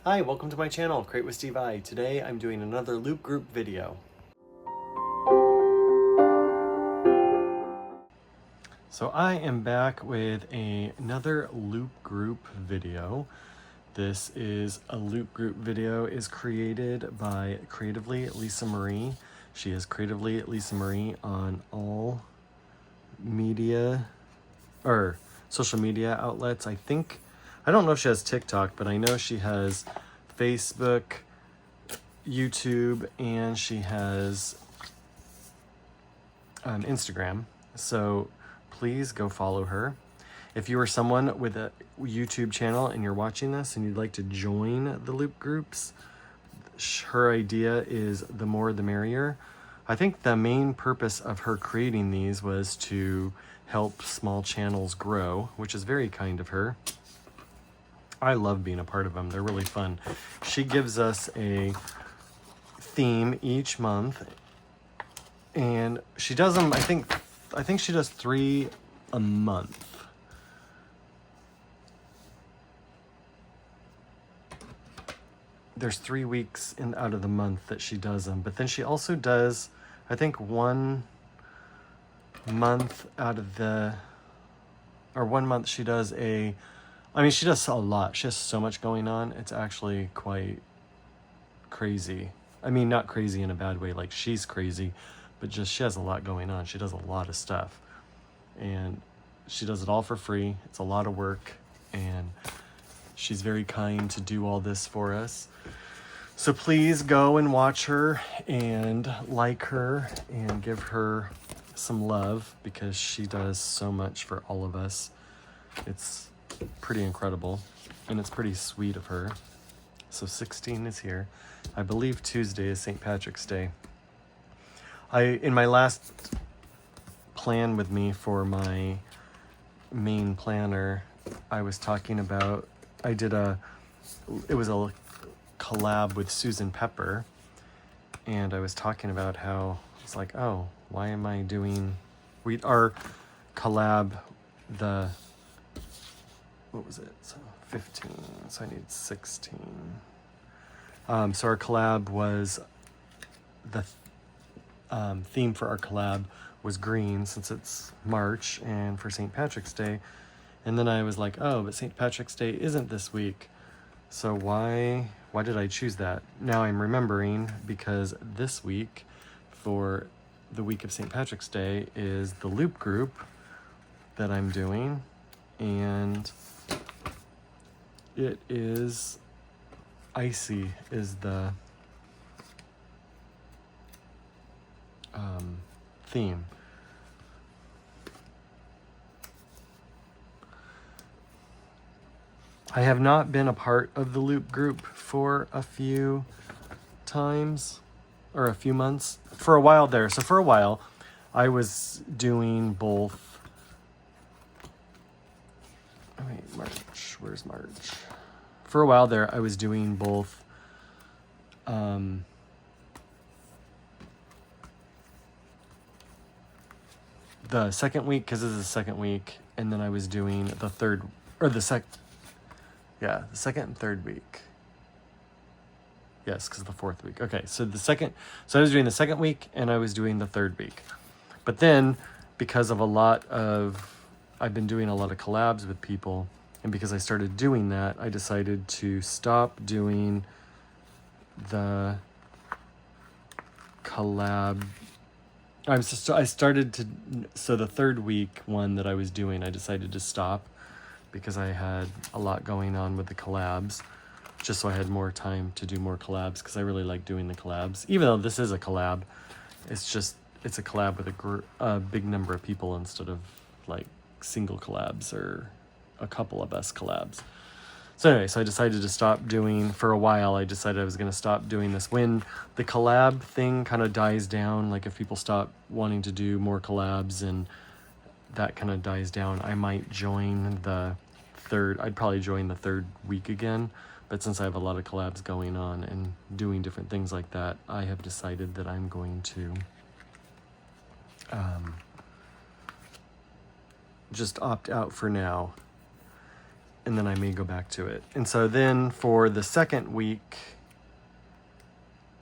Hi, welcome to my channel, Create with Steve I. Today I'm doing another loop group video. So I am back with another loop group video. This is a loop group video is created by Creatively Lisa Marie. She is Creatively Lisa Marie on all media or social media outlets. I don't know if she has TikTok, but I know she has Facebook, YouTube, and she has Instagram. So please go follow her. If you are someone with a YouTube channel and you're watching this and you'd like to join the loop groups, her idea is the more the merrier. I think the main purpose of her creating these was to help small channels grow, which is very kind of her. I love being a part of them. They're really fun. She gives us a theme each month, and she does them, I think she does 3 a month. There's 3 weeks out of the month that she does them, but then she also does, I think, 1 month out of the, or 1 month she does she does a lot. She has so much going on. It's actually quite crazy. I mean, not crazy in a bad way, like she's crazy, but just she has a lot going on. She does a lot of stuff, and she does it all for free. It's a lot of work, and she's very kind to do all this for us. So please go and watch her and like her and give her some love, because she does so much for all of us. It's pretty incredible, and it's pretty sweet of her. So 16 is here. I believe Tuesday is St. Patrick's Day. In my last plan with me for my main planner, I was talking about, it was a collab with Susan Pepper, and I was talking about how it's like, oh, why am I doing, our collab, what was it? So 15, so I need 16. So our collab was, the theme for our collab was green, since it's March and for St. Patrick's Day. And then I was like, oh, but St. Patrick's Day isn't this week. So why did I choose that? Now I'm remembering, because this week, for the week of St. Patrick's Day, is the loop group that I'm doing. And it is Icy is the theme. I have not been a part of the loop group for a few times, or a few months, for a while there. So for a while, I was doing both. Wait, March, where's March? For a while there, I was doing both the second week, because this is the second week, and then I was doing the third, or the second and third week. Yes, because of the fourth week. Okay, so I was doing the second week, and I was doing the third week. But then, because of I've been doing a lot of collabs with people, and because I started doing that, I decided to stop doing the collab. So the third week one that I was doing, I decided to stop, because I had a lot going on with the collabs, just so I had more time to do more collabs, because I really like doing the collabs. Even though this is a collab, it's a collab with a big number of people, instead of like single collabs or a couple of us collabs. So anyway, so I decided to stop doing, for a while, I decided I was going to stop doing this. When the collab thing kind of dies down, like if people stop wanting to do more collabs and that kind of dies down, I might join I'd probably join the third week again. But since I have a lot of collabs going on and doing different things like that, I have decided that I'm going to just opt out for now. and then I may go back to it. And so then for the second week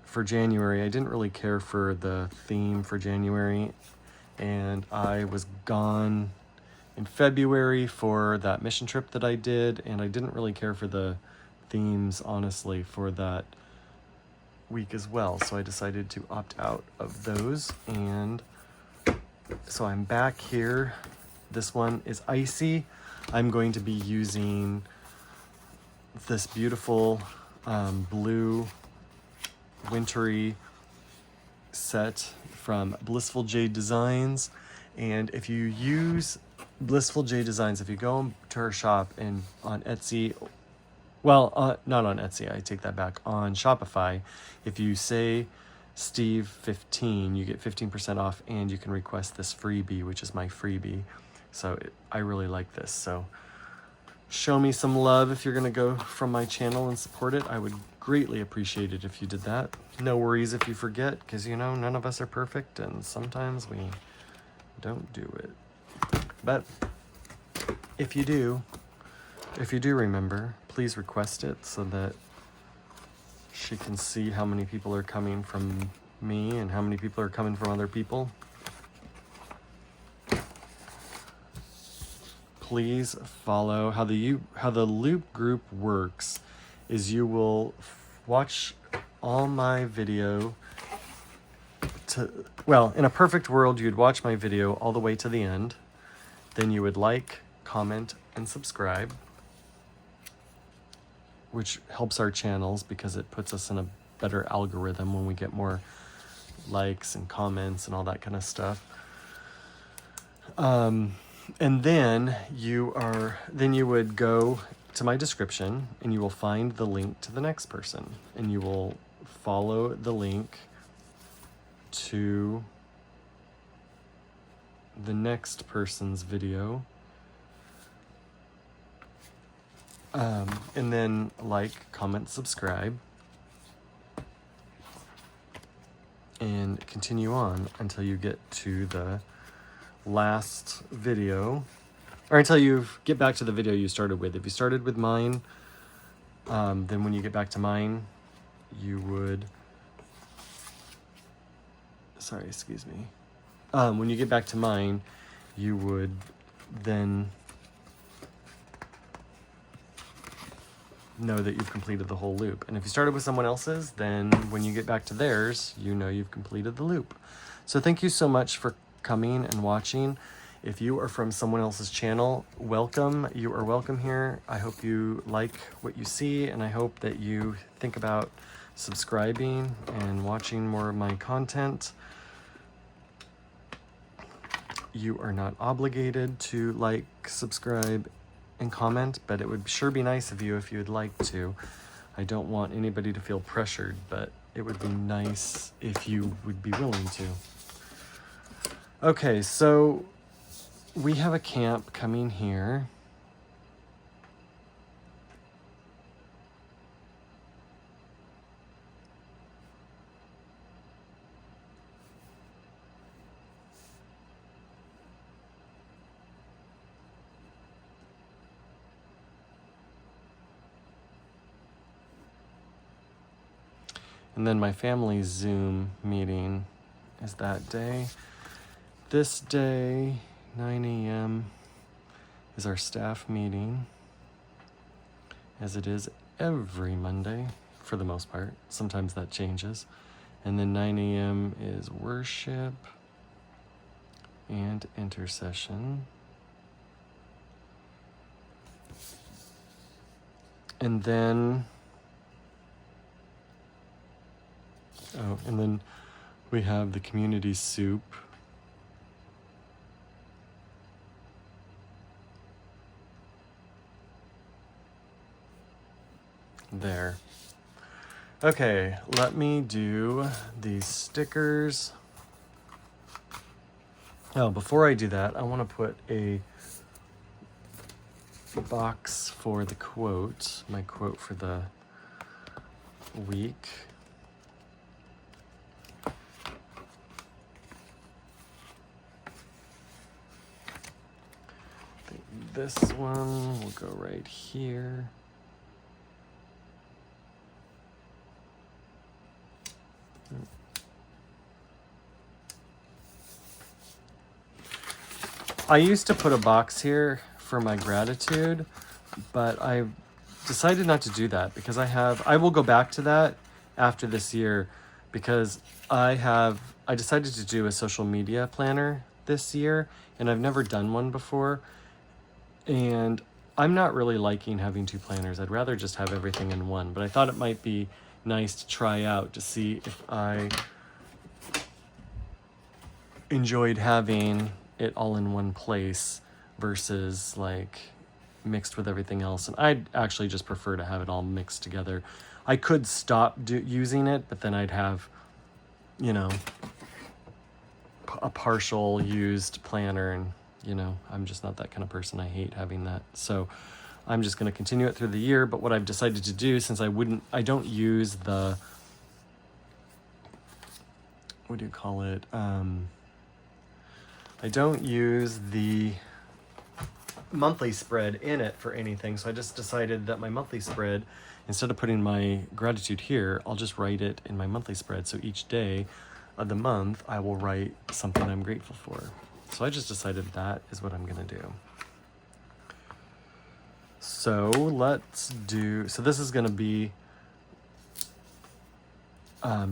for January, I didn't really care for the theme for January, and I was gone in February for that mission trip that I did, and I didn't really care for the themes, honestly, for that week as well. So I decided to opt out of those, and so I'm back here. This one is icy. I'm going to be using this beautiful blue wintry set from Blissful Jade Designs. And if you use Blissful Jade Designs, if you go to her shop and on Etsy, well, not on Etsy, I take that back, on Shopify, if you say Steve15, you get 15% off, and you can request this freebie, which is my freebie. So I really like this. So show me some love if you're going to go from my channel and support it. I would greatly appreciate it if you did that. No worries if you forget, because, you know, none of us are perfect, and sometimes we don't do it. But if you do remember, please request it so that she can see how many people are coming from me and how many people are coming from other people. Please follow how the loop group works is you will watch all my video well, in a perfect world, you'd watch my video all the way to the end. Then you would like, comment, and subscribe, which helps our channels because it puts us in a better algorithm when we get more likes and comments and all that kind of stuff. And then you would go to my description and you will find the link to the next person, and you will follow the link to the next person's video. And then like, comment, subscribe, and continue on until you get to the last video, or until you get back to the video you started with. If you started with mine, then when you get back to mine, you would, when you get back to mine, you would then know that you've completed the whole loop. And if you started with someone else's, then when you get back to theirs, you know you've completed the loop. So thank you so much for coming and watching. If you are from someone else's channel, welcome. You are welcome here. I hope you like what you see, and I hope that you think about subscribing and watching more of my content. You are not obligated to like, subscribe, and comment, but it would sure be nice of you if you would like to. I don't want anybody to feel pressured, but it would be nice if you would be willing to. Okay, so we have a camp coming here. And then my family's Zoom meeting is that day. This day, 9 a.m. is our staff meeting, as it is every Monday, for the most part. Sometimes that changes. And then 9 a.m. is worship and intercession. And then we have the community soup. There. Okay, let me do these stickers. Oh, before I do that, I want to put a box for the quote, my quote for the week. this one will go right here. I used to put a box here for my gratitude, but I decided not to do that because I will go back to that after this year, because I decided to do a social media planner this year, and I've never done one before, and I'm not really liking having two planners. I'd rather just have everything in one, but I thought it might be nice to try out to see if I enjoyed having it all in one place versus like mixed with everything else. And I'd actually just prefer to have it all mixed together. I could stop using it, but then I'd have, you know, a partial used planner, and you know, I'm just not that kind of person. I hate having that. So I'm just going to continue it through the year. But what I've decided to do, since I don't use the, what do you call it? I don't use the monthly spread in it for anything. So I just decided that my monthly spread, instead of putting my gratitude here, I'll just write it in my monthly spread. So each day of the month, I will write something I'm grateful for. So I just decided that is what I'm going to do. So so this is going to be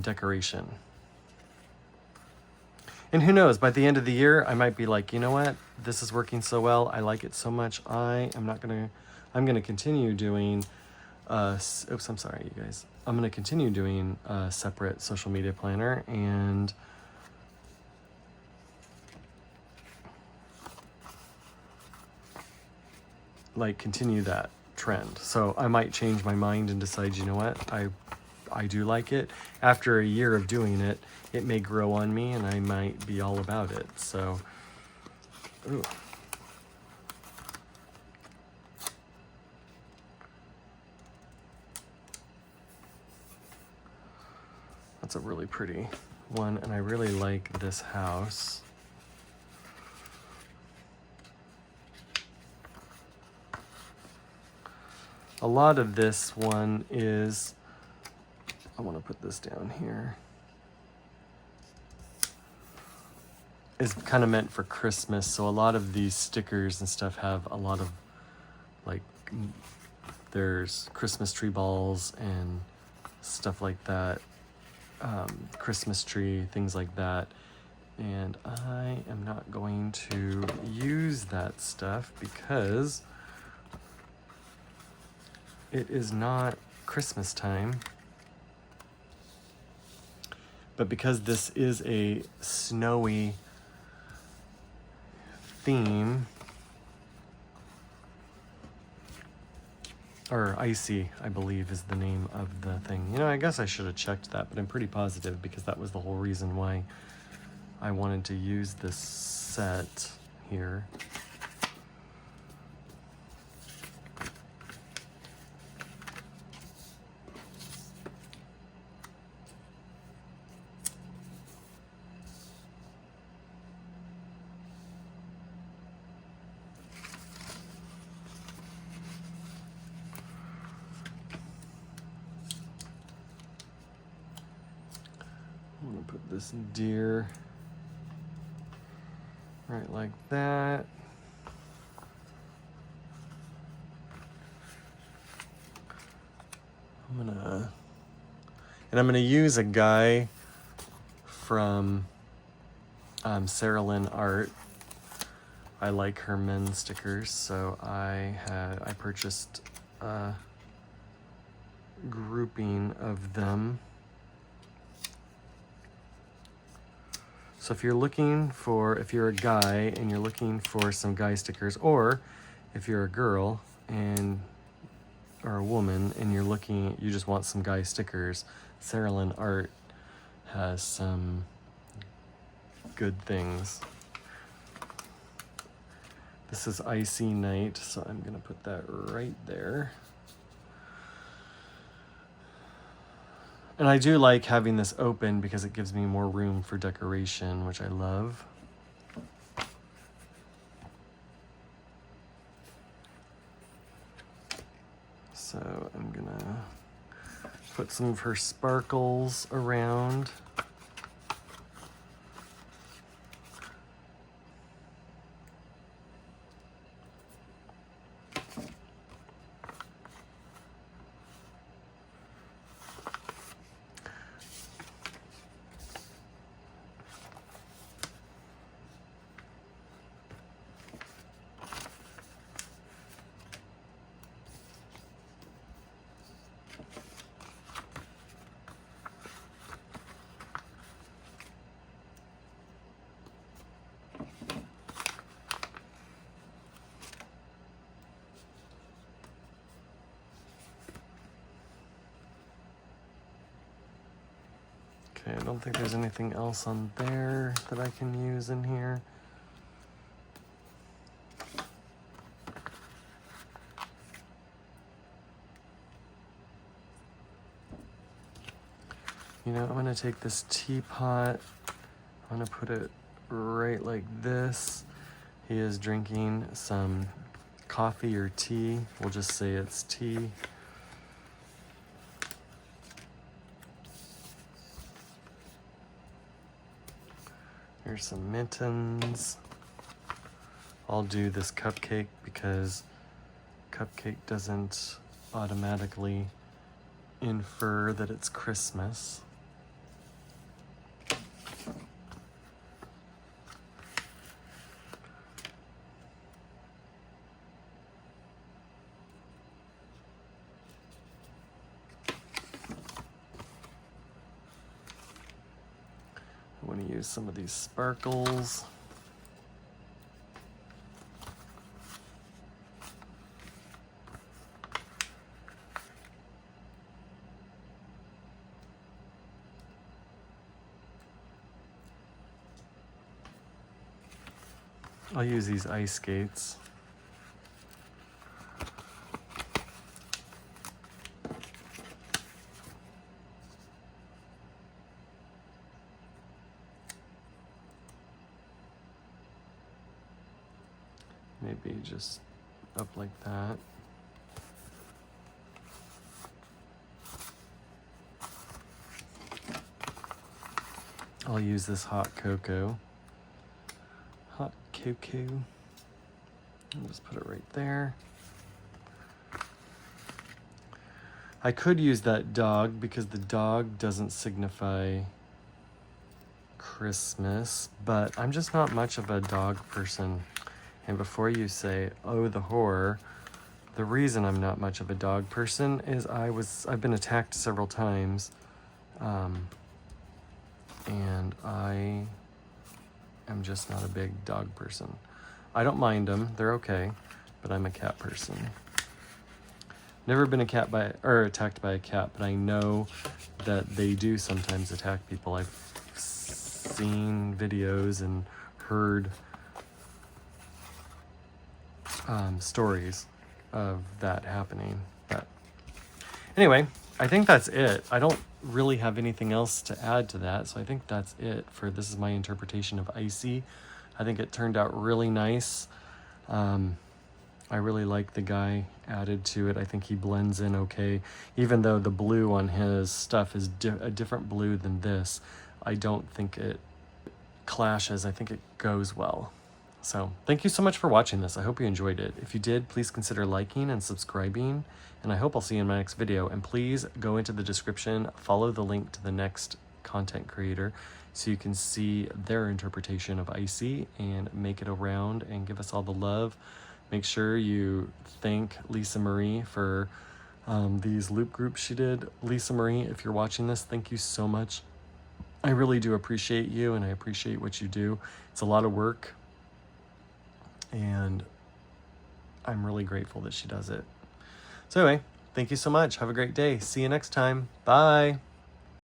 decoration. And who knows, by the end of the year, I might be like, you know what? This is working so well. I like it so much. I'm going to continue doing, I'm sorry, you guys. I'm going to continue doing a separate social media planner and like continue that trend. So I might change my mind and decide, you know what? I do like it. After a year of doing it, it may grow on me and I might be all about it. So, ooh. That's a really pretty one, and I really like this house. A lot of this one is, I want to put this down here, is kind of meant for Christmas. So a lot of these stickers and stuff have a lot of, like, there's Christmas tree balls and stuff like that, Christmas tree, things like that. And I am not going to use that stuff because it is not Christmas time. But because this is a snowy theme, or icy, I believe is the name of the thing. You know, I guess I should have checked that, but I'm pretty positive because that was the whole reason why I wanted to use this set here. I'm gonna put this deer right like that. I'm gonna use a guy from Sarah Lynn Art. I like her men's stickers, so I purchased a grouping of them. So if you're a guy and you're looking for some guy stickers, or if you're a girl or a woman and you just want some guy stickers, Sarah Lynn Art has some good things. This is Icy Night, so I'm gonna put that right there. And I do like having this open because it gives me more room for decoration, which I love. put some of her sparkles around. Okay, I don't think there's anything else on there that I can use in here. You know, I'm gonna take this teapot, I'm gonna put it right like this. He is drinking some coffee or tea. We'll just say it's tea. Here's some mittens. I'll do this cupcake because cupcake doesn't automatically infer that it's Christmas. I want to use some of these sparkles. I'll use these ice skates. Maybe just up like that. I'll use this hot cocoa. Hot cocoa. I'll just put it right there. I could use that dog because the dog doesn't signify Christmas, but I'm just not much of a dog person. And before you say, oh, the horror, the reason I'm not much of a dog person is I've been attacked several times, and I am just not a big dog person. I don't mind them, they're okay, but I'm a cat person. Never been attacked by a cat, but I know that they do sometimes attack people. I've seen videos and heard stories of that happening. But anyway, I think that's it. I don't really have anything else to add to that, so I think that's it for this is my interpretation of Icy. I think it turned out really nice. I really like the guy added to it. I think he blends in okay. Even though the blue on his stuff is a different blue than this, I don't think it clashes. I think it goes well. So thank you so much for watching this. I hope you enjoyed it. If you did, please consider liking and subscribing, and I hope I'll see you in my next video. And please go into the description, follow the link to the next content creator so you can see their interpretation of Icy and make it around and give us all the love. Make sure you thank Lisa Marie for these loop groups she did. Lisa Marie, if you're watching this, thank you so much. I really do appreciate you, and I appreciate what you do. It's a lot of work, and I'm really grateful that she does it. So anyway, thank you so much. Have a great day. See you next time. Bye.